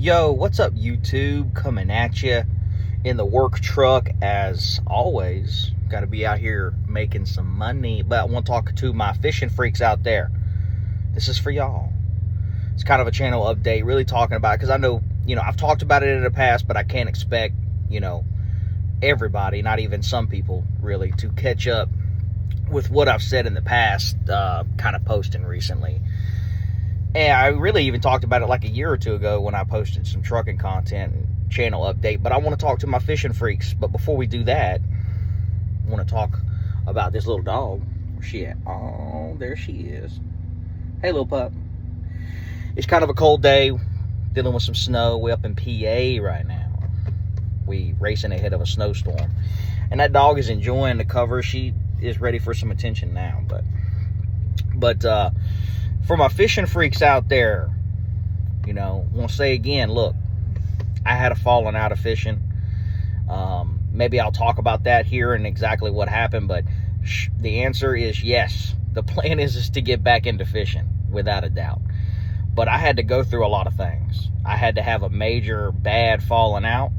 Yo, what's up, YouTube? Coming at you in the work truck as always. Got to be out here making some money, but I want to talk to my fishing freaks out there. This is for y'all. It's kind of a channel update, really talking about it because I know, I've talked about it in the past, but I can't expect, everybody, not even some people, really, to catch up with what I've said in the past, kind of posting recently. And I really even talked about it like a year or two ago when I posted some trucking content and channel update. But I want to talk to my fishing freaks. But before we do that, I want to talk about this little dog. Where's she at? Oh, there she is. Hey, little pup. It's kind of a cold day, dealing with some snow. We're up in PA right now. We racing ahead of a snowstorm. And that dog is enjoying the cover. She is ready for some attention now. But for my fishing freaks out there, want to say again, look, I had a falling out of fishing. Maybe I'll talk about that here and exactly what happened, but the answer is yes. The plan is to get back into fishing, without a doubt. But I had to go through a lot of things. I had to have a major bad falling out,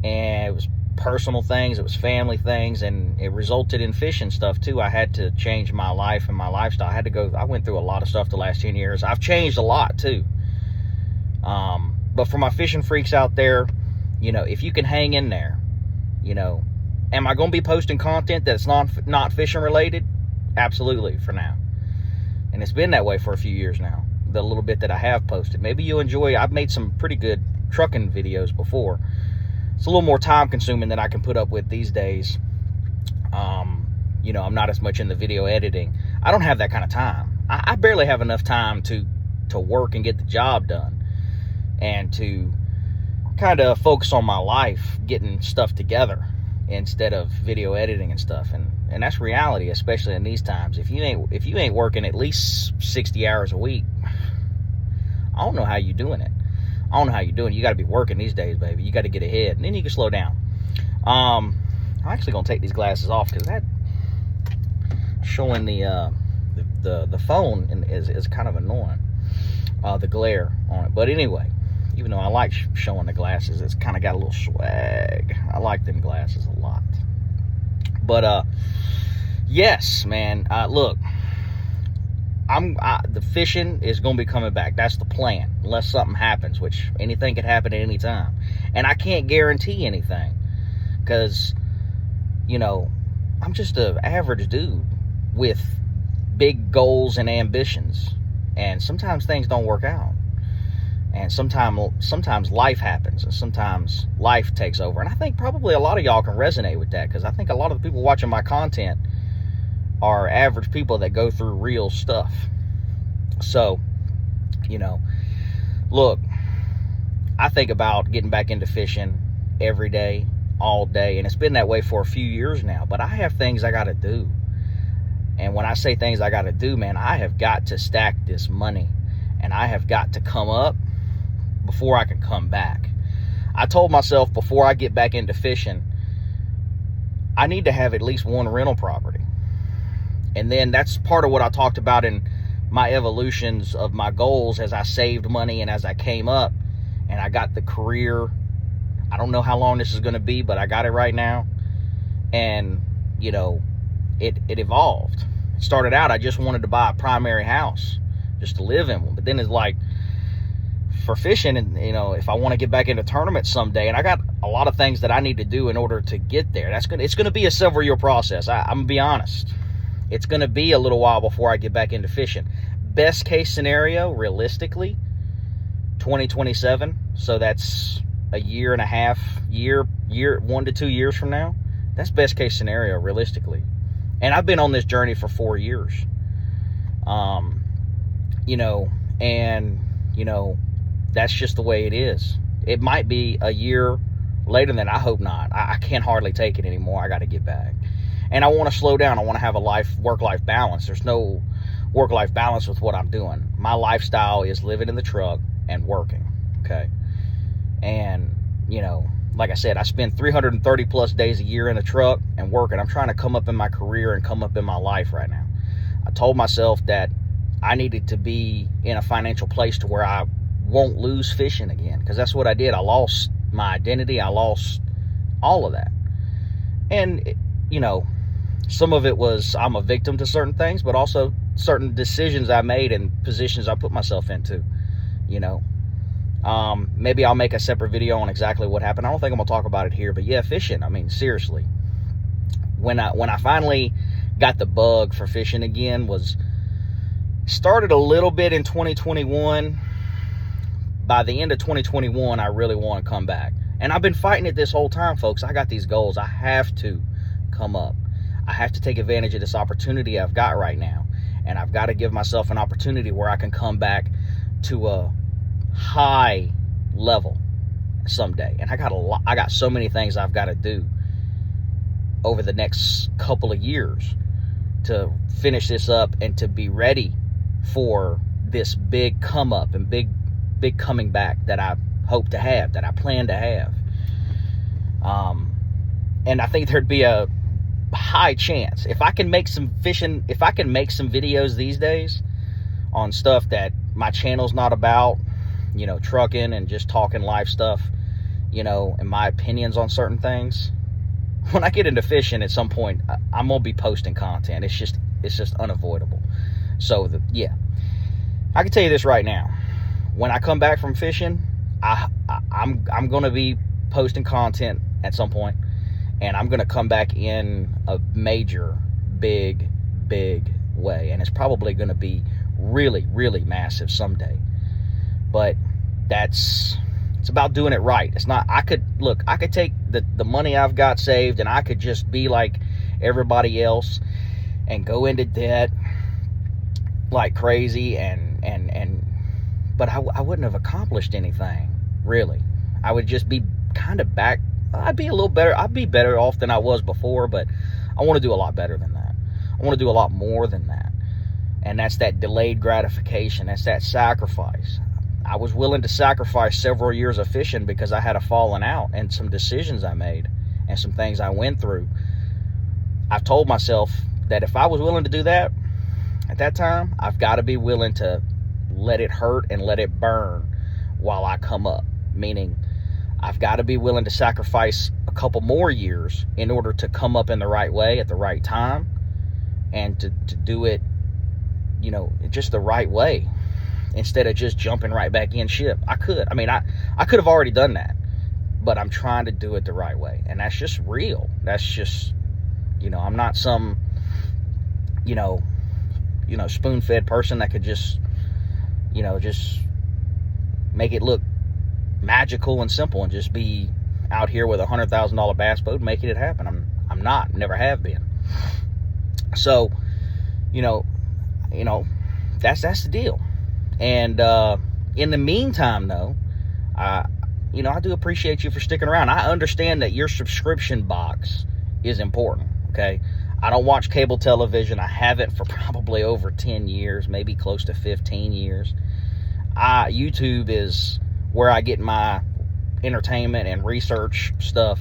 and it was personal things, it was family things, and it resulted in fishing stuff too. I had to change my life and my lifestyle. I went through a lot of stuff the last 10 years. I've changed a lot too. But for my fishing freaks out there, if you can hang in there, am I going to be posting content that's not fishing related? Absolutely, for now. And it's been that way for a few years now, the little bit that I have posted. Maybe you'll enjoy. I've made some pretty good trucking videos before. It's a little more time consuming than I can put up with these days. I'm not as much in the video editing. I don't have that kind of time. I barely have enough time to work and get the job done, and to kind of focus on my life, getting stuff together instead of video editing and stuff. And that's reality, especially in these times. If you ain't working at least 60 hours a week, I don't know how you're doing it. I don't know how you're doing it. You got to be working these days, baby. You got to get ahead, and then you can slow down. I'm actually gonna take these glasses off because that showing the phone is kind of annoying. The glare on it. But anyway, even though I like showing the glasses, it's kind of got a little swag. I like them glasses a lot. But yes, man. Look. The fishing is going to be coming back. That's the plan, unless something happens, which anything could happen at any time. And I can't guarantee anything because, I'm just an average dude with big goals and ambitions. And sometimes things don't work out. And sometimes life happens, and sometimes life takes over. And I think probably a lot of y'all can resonate with that, because I think a lot of the people watching my content are average people that go through real stuff. So, look, I think about getting back into fishing every day, all day, and it's been that way for a few years now, but I have things I got to do. And when I say things I got to do, man, I have got to stack this money, and I have got to come up before I can come back. I told myself before I get back into fishing, I need to have at least one rental property. And then that's part of what I talked about in my evolutions of my goals as I saved money and as I came up and I got the career. I don't know how long this is going to be, but I got it right now. And, it evolved. It started out, I just wanted to buy a primary house just to live in one. But then it's like, for fishing, and if I want to get back into tournaments someday, and I got a lot of things that I need to do in order to get there. It's going to be a several year process. I'm going to be honest. It's going to be a little while before I get back into fishing. Best case scenario, realistically, 2027. So that's a year and a half, 1 to 2 years from now. That's best case scenario, realistically. And I've been on this journey for 4 years. That's just the way it is. It might be a year later than I hope not. I can't hardly take it anymore. I got to get back. And I want to slow down. I want to have a work-life balance. There's no work-life balance with what I'm doing. My lifestyle is living in the truck and working, okay? And, like I said, I spend 330 plus days a year in the truck and working. I'm trying to come up in my career and come up in my life right now. I told myself that I needed to be in a financial place to where I won't lose fishing again, because that's what I did. I lost my identity. I lost all of that. And, you know, some of it was I'm a victim to certain things, but also certain decisions I made and positions I put myself into, you know. Maybe I'll make a separate video on exactly what happened. I don't think I'm gonna talk about it here, but yeah, fishing. I mean, seriously, when I finally got the bug for fishing again, was started a little bit in 2021. By the end of 2021, I really want to come back. And I've been fighting it this whole time, folks. I got these goals. I have to come up. I have to take advantage of this opportunity I've got right now. And I've got to give myself an opportunity where I can come back to a high level someday. And I got so many things I've got to do over the next couple of years to finish this up and to be ready for this big come up and big coming back that I hope to have, that I plan to have. And I think there'd be a high chance if I can make some videos these days on stuff that my channel's not about, you know, trucking and just talking life stuff, you know, and my opinions on certain things. When I get into fishing at some point, I'm gonna be posting content. It's just unavoidable. So yeah, I can tell you this right now. When I come back from fishing, I'm gonna be posting content at some point, and I'm gonna come back in a major, big way, and it's probably gonna be really, really massive someday. But it's about doing it right. It's not, I could take the money I've got saved and I could just be like everybody else and go into debt like crazy but I wouldn't have accomplished anything, really. I would just be kind of back. I'd be a little better. I'd be better off than I was before, but I want to do a lot better than that. I want to do a lot more than that. And that's that delayed gratification. That's that sacrifice. I was willing to sacrifice several years of fishing because I had a falling out and some decisions I made and some things I went through. I've told myself that if I was willing to do that at that time, I've got to be willing to let it hurt and let it burn while I come up. Meaning, I've got to be willing to sacrifice a couple more years in order to come up in the right way at the right time and to do it, you know, just the right way instead of just jumping right back in ship. I could have already done that, but I'm trying to do it the right way. And that's just real. That's just, you know, I'm not some, you know, spoon-fed person that could just, you know, just make it look magical and simple and just be out here with a $100,000 bass boat making it happen. I'm not, never have been. So, you know, that's the deal. And in the meantime, though, I do appreciate you for sticking around. I understand that your subscription box is important. Okay, I don't watch cable television. I haven't for probably over 10 years, maybe close to 15 years. YouTube is where I get my entertainment and research stuff.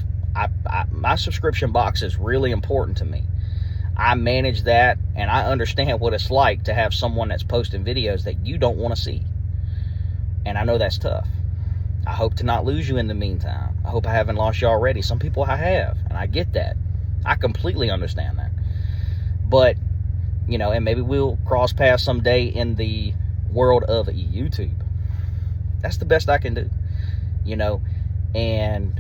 My subscription box is really important to me. I manage that, and I understand what it's like to have someone that's posting videos that you don't want to see. And I know that's tough. I hope to not lose you in the meantime. I hope I haven't lost you already. Some people I have, and I get that. I completely understand that. But, you know, and maybe we'll cross paths someday in the world of YouTube. That's the best I can do, you know. And,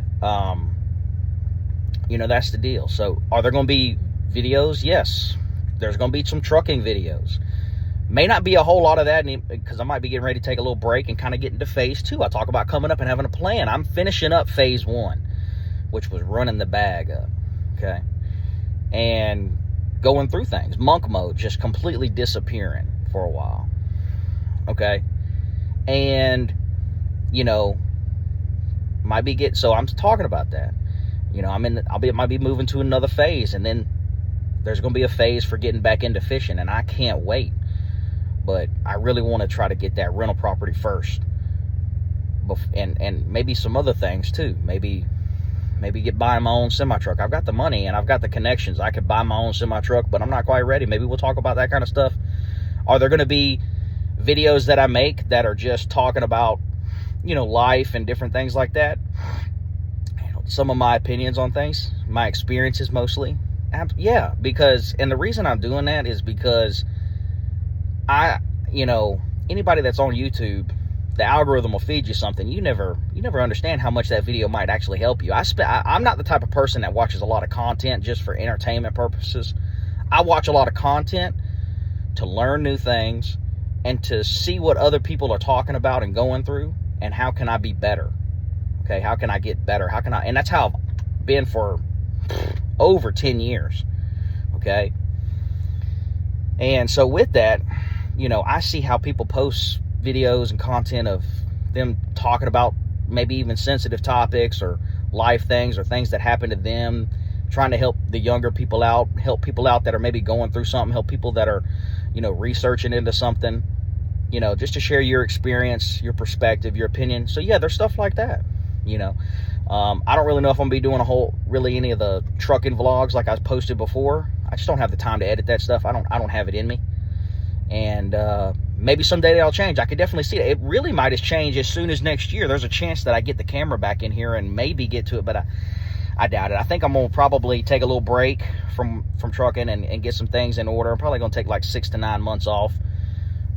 you know, that's the deal. So, are there going to be videos? Yes. There's going to be some trucking videos. May not be a whole lot of that because I might be getting ready to take a little break and kind of get into phase 2. I talk about coming up and having a plan. I'm finishing up phase 1, which was running the bag up, okay, and going through things. Monk mode, just completely disappearing for a while, okay, and, you know, so I'm talking about that. You know, I might be moving to another phase, and then there's going to be a phase for getting back into fishing, and I can't wait. But I really want to try to get that rental property first, and maybe some other things too. Maybe buy my own semi-truck. I've got the money and I've got the connections. I could buy my own semi-truck, but I'm not quite ready. Maybe we'll talk about that kind of stuff. Are there going to be videos that I make that are just talking about life and different things like that. Some of my opinions on things, my experiences mostly. Yeah, because, and the reason I'm doing that is because anybody that's on YouTube, the algorithm will feed you something. You never understand how much that video might actually help you. I'm not the type of person that watches a lot of content just for entertainment purposes. I watch a lot of content to learn new things and to see what other people are talking about and going through, and how can I be better. Okay, how can I get better? And that's how I've been for over 10 years. Okay. And so with that, I see how people post videos and content of them talking about maybe even sensitive topics or life things or things that happen to them, trying to help the younger people out, help people out that are maybe going through something, help people that are, researching into something, just to share your experience, your perspective, your opinion. So yeah, there's stuff like that. I don't really know if I'm gonna be doing any of the trucking vlogs like I posted before. I just don't have the time to edit that stuff. I don't have it in me. And maybe someday that'll change. I could definitely see it. It really might have changed as soon as next year. There's a chance that I get the camera back in here and maybe get to it, but I doubt it. I think I'm gonna probably take a little break from trucking and get some things in order. I'm probably gonna take like 6 to 9 months off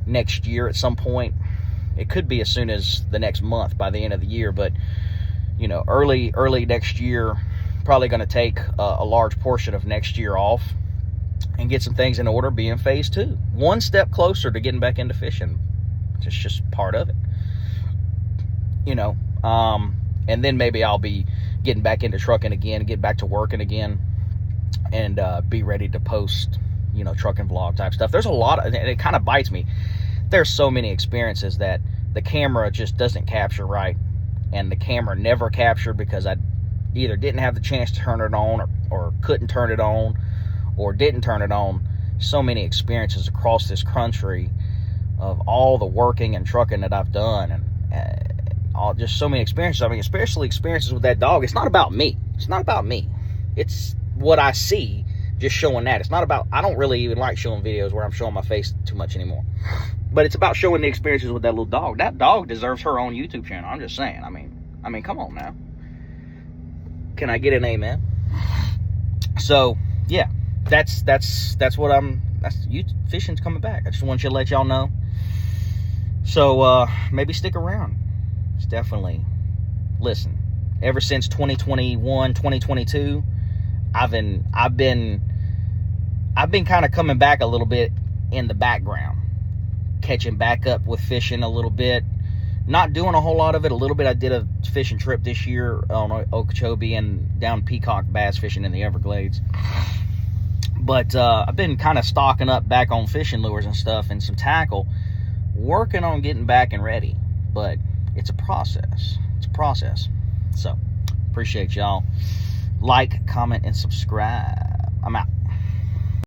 next year at some point. It could be as soon as the next month, by the end of the year, but early next year, probably going to take a large portion of next year off and get some things in order, be in phase 2. One step closer to getting back into fishing. It's just part of it. And then maybe I'll be getting back into trucking again, get back to working again, and be ready to post, trucking vlog type stuff. There's a lot, and it kind of bites me. There's so many experiences that the camera just doesn't capture right, and the camera never captured because I either didn't have the chance to turn it on or couldn't turn it on or didn't turn it on. So many experiences across this country of all the working and trucking that I've done, and just so many experiences. I mean, especially experiences with that dog. It's not about me. It's what I see, just showing that. It's not about, I don't really even like showing videos where I'm showing my face too much anymore. But it's about showing the experiences with that little dog. That dog deserves her own YouTube channel. I'm just saying. I mean, come on now. Can I get an amen? So, yeah. That's fishing's coming back. I just want you to let y'all know. So, maybe stick around. It's definitely, listen, ever since 2021, 2022, I've been kind of coming back a little bit in the background, catching back up with fishing a little bit, not doing a whole lot of it. A little bit. I did a fishing trip this year on Okeechobee and down Peacock bass fishing in the Everglades. But I've been kind of stocking up back on fishing lures and stuff and some tackle, working on getting back and ready. But it's a process. So, appreciate y'all. Like, comment, and subscribe. I'm out.